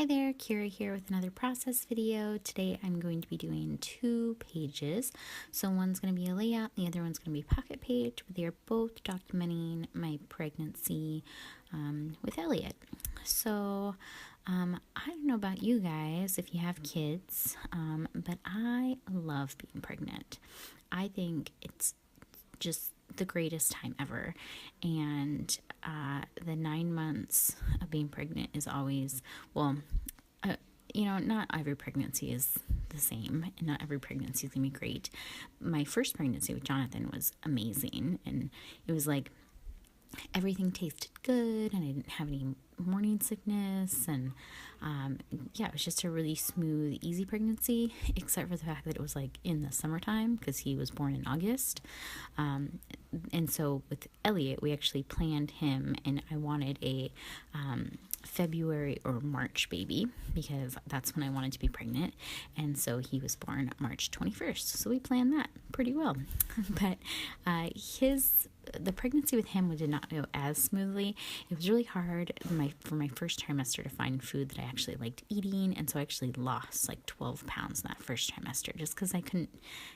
there, Kira here with another process video. Today I'm going to be doing 2 pages. So one's going to be a layout, the other one's going to be a pocket page, but they are both documenting my pregnancy with Elliot. So I don't know about you guys if you have kids, but I love being pregnant. I think it's just the greatest time ever, and the 9 months of being pregnant is always, not every pregnancy is the same, and not every pregnancy is gonna be great. My first pregnancy with Jonathan was amazing, and it was like everything tasted good, and I didn't have any morning sickness, and it was just a really smooth, easy pregnancy, except for the fact that it was like in the summertime because he was born in August. And so with Elliot, we actually planned him, and I wanted a February or March baby because that's when I wanted to be pregnant. And so he was born March 21st. So we planned that pretty well. But the pregnancy with him did not go as smoothly. It was really hard for my first trimester to find food that I actually liked eating, and so I actually lost like 12 pounds in that first trimester just because I didn't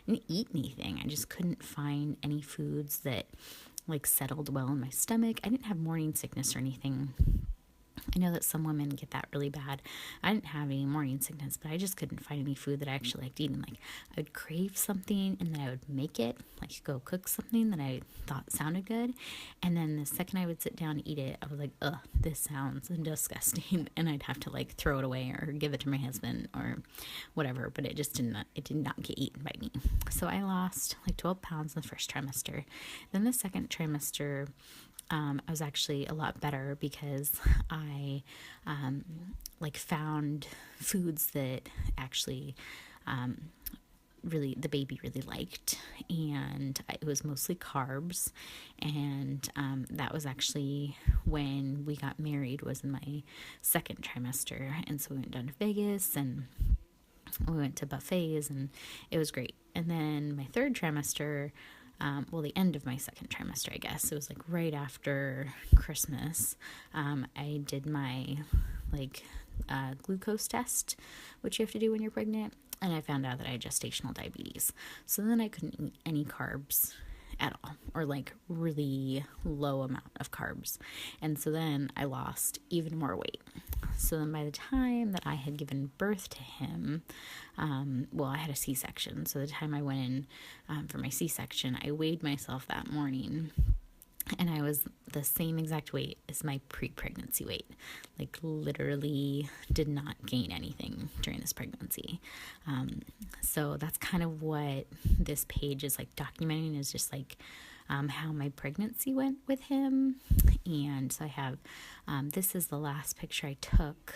eat anything. I just couldn't find any foods that like settled well in my stomach. I didn't have morning sickness or anything. I know that some women get that really bad. I didn't have any morning sickness, but I just couldn't find any food that I actually liked eating. Like, I would crave something, and then I would make it, like go cook something that I thought sounded good. And then the second I would sit down and eat it, I was like, ugh, this sounds disgusting. And I'd have to like throw it away or give it to my husband or whatever. But it did not get eaten by me. So I lost like 12 pounds in the first trimester. Then the second trimester, I was actually a lot better because I found foods that actually the baby really liked, and it was mostly carbs. And that was actually when we got married, was in my second trimester, and so we went down to Vegas and we went to buffets, and it was great. And then my third trimester, the end of my second trimester, I guess. It was like right after Christmas. I did my glucose test, which you have to do when you're pregnant, and I found out that I had gestational diabetes. So then I couldn't eat any carbs at all, or like really low amount of carbs. And so then I lost even more weight. So then by the time that I had given birth to him, I had a C-section. So the time I went in for my C-section, I weighed myself that morning, and I was the same exact weight as my pre-pregnancy weight. Like, literally did not gain anything during this pregnancy. So that's kind of what this page is like documenting, is just like how my pregnancy went with him. And so I have, this is the last picture I took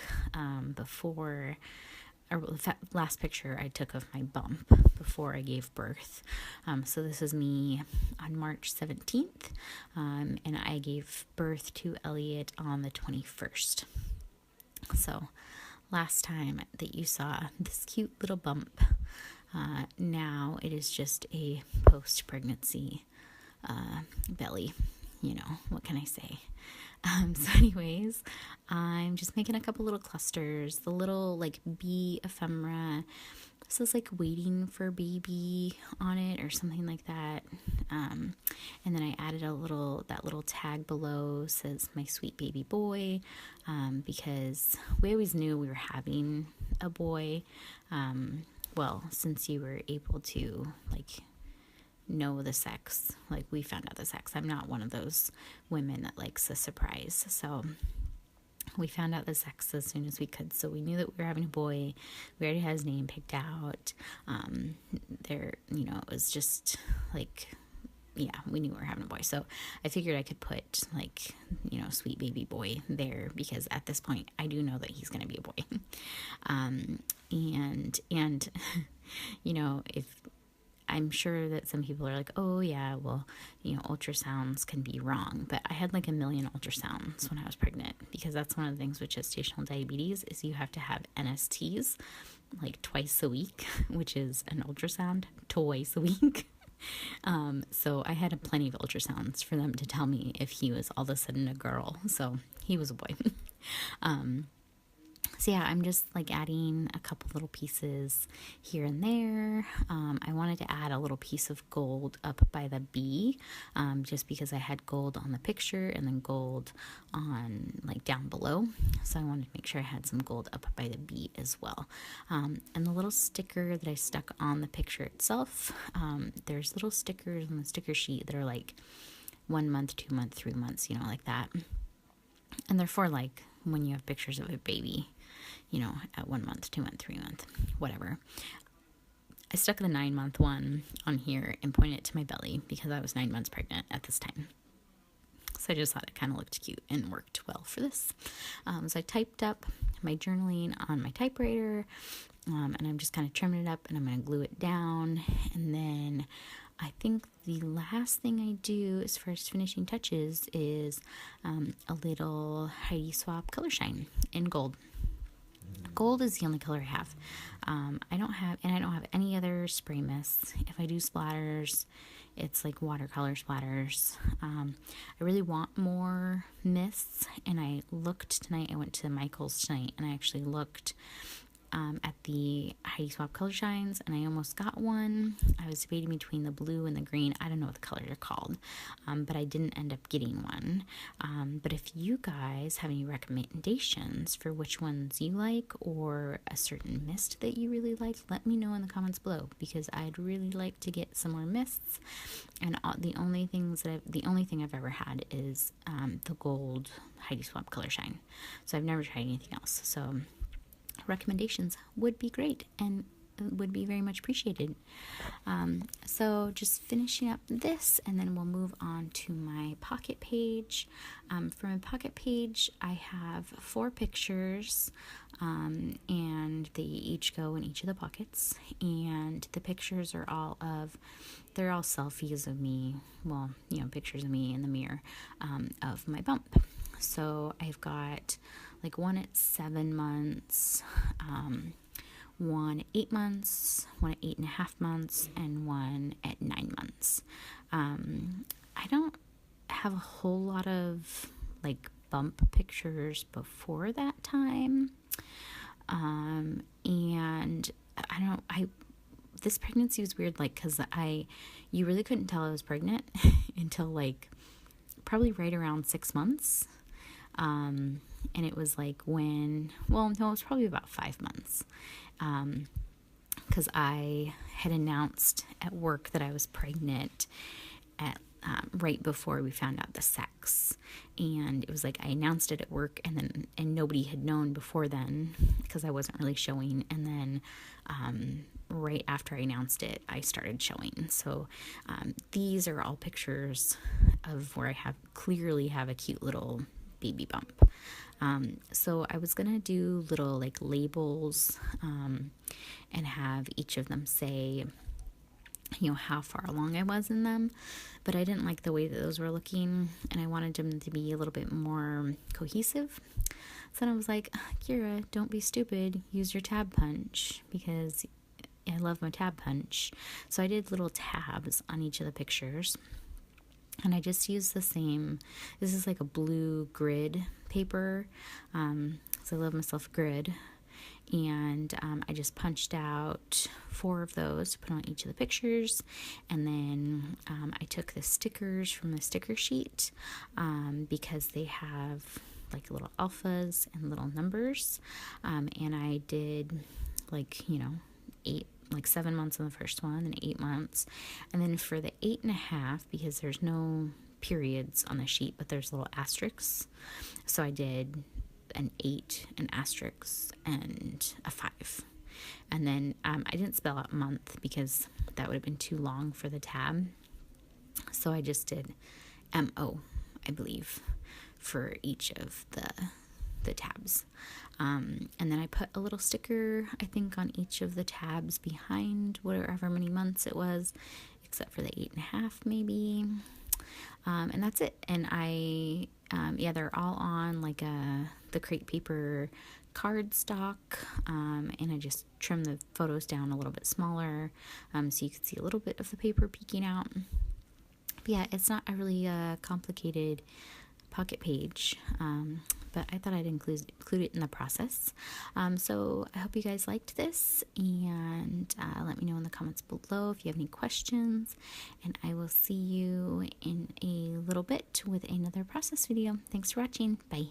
last picture I took of my bump before I gave birth. So this is me on March 17th, and I gave birth to Elliot on the 21st. So last time that you saw this cute little bump, now it is just a post-pregnancy belly. What can I say? So anyways, I'm just making a couple little clusters. The little like bee ephemera says like waiting for baby on it or something like that. And then I added that little tag below says my sweet baby boy, because we always knew we were having a boy. Since you were able to know the sex, like we found out the sex. I'm not one of those women that likes a surprise, so we found out the sex as soon as we could. So we knew that we were having a boy. We already had his name picked out. It was just like, we knew we were having a boy. So I figured I could put sweet baby boy there, because at this point I do know that he's going to be a boy. And if I'm sure that some people are like, oh yeah, ultrasounds can be wrong, but I had like a million ultrasounds when I was pregnant, because that's one of the things with gestational diabetes is you have to have NSTs like twice a week, which is an ultrasound twice a week. So I had plenty of ultrasounds for them to tell me if he was all of a sudden a girl. So he was a boy. So yeah, I'm just like adding a couple little pieces here and there. I wanted to add a little piece of gold up by the bee, just because I had gold on the picture and then gold on like down below. So I wanted to make sure I had some gold up by the bee as well. And the little sticker that I stuck on the picture itself, there's little stickers on the sticker sheet that are like 1 month, 2 month, 3 months, like that. And they're for like when you have pictures of a baby, at 1 month, 2 month, 3 month, whatever. I stuck the 9-month one on here and pointed it to my belly because I was 9 months pregnant at this time. So I just thought it kind of looked cute and worked well for this. So I typed up my journaling on my typewriter, and I'm just kind of trimming it up, and I'm going to glue it down. And then I think the last thing I do as far as finishing touches is a little Heidi Swapp Color Shine in gold. Gold is the only color I have. I don't have any other spray mists. If I do splatters, it's like watercolor splatters. I really want more mists, and I looked tonight. I went to Michael's tonight, and I actually looked at the Heidi Swapp Color Shines, and I almost got one. I was debating between the blue and the green. I don't know what the colors are called, but I didn't end up getting one. But if you guys have any recommendations for which ones you like, or a certain mist that you really like, let me know in the comments below, because I'd really like to get some more mists. And the only thing I've ever had is the gold Heidi Swapp Color Shine. So I've never tried anything else. So recommendations would be great and would be very much appreciated. So just finishing up this, and then we'll move on to my pocket page. For my pocket page, I have 4 pictures, and they each go in each of the pockets, and the pictures are they're all selfies of me, pictures of me in the mirror, of my bump. So I've got like one at 7 months, one at 8 months, one at 8.5 months, and one at 9 months. I don't have a whole lot of like bump pictures before that time. And this pregnancy was weird, like, cause you really couldn't tell I was pregnant until like probably right around 6 months. And it was like it was probably about 5 months. Because I had announced at work that I was pregnant right before we found out the sex. And it was like I announced it at work, and nobody had known before then because I wasn't really showing. And then right after I announced it, I started showing. So these are all pictures of where I clearly have a cute little baby bump. So I was gonna do little like labels, and have each of them say, how far along I was in them, but I didn't like the way that those were looking, and I wanted them to be a little bit more cohesive. So then I was like, Kira, don't be stupid, use your tab punch, because I love my tab punch. So I did little tabs on each of the pictures. And I just used this is like a blue grid paper, so I love myself a grid, and I just punched out 4 of those to put on each of the pictures, and then I took the stickers from the sticker sheet, because they have like little alphas and little numbers, and I did 7 months on the first one and 8 months. And then for the 8.5, because there's no periods on the sheet, but there's little asterisks. So I did an 8, an asterisk, and a 5. And then I didn't spell out month because that would have been too long for the tab. So I just did MO, I believe, for each of the tabs. And then I put a little sticker, I think, on each of the tabs behind whatever many months it was, except for the 8.5 maybe. And that's it. And they're all on like the crepe paper cardstock, and I just trimmed the photos down a little bit smaller, so you could see a little bit of the paper peeking out. But yeah, it's not a really complicated pocket page, but I thought I'd include it in the process. So I hope you guys liked this, and let me know in the comments below if you have any questions, and I will see you in a little bit with another process video. Thanks for watching. Bye.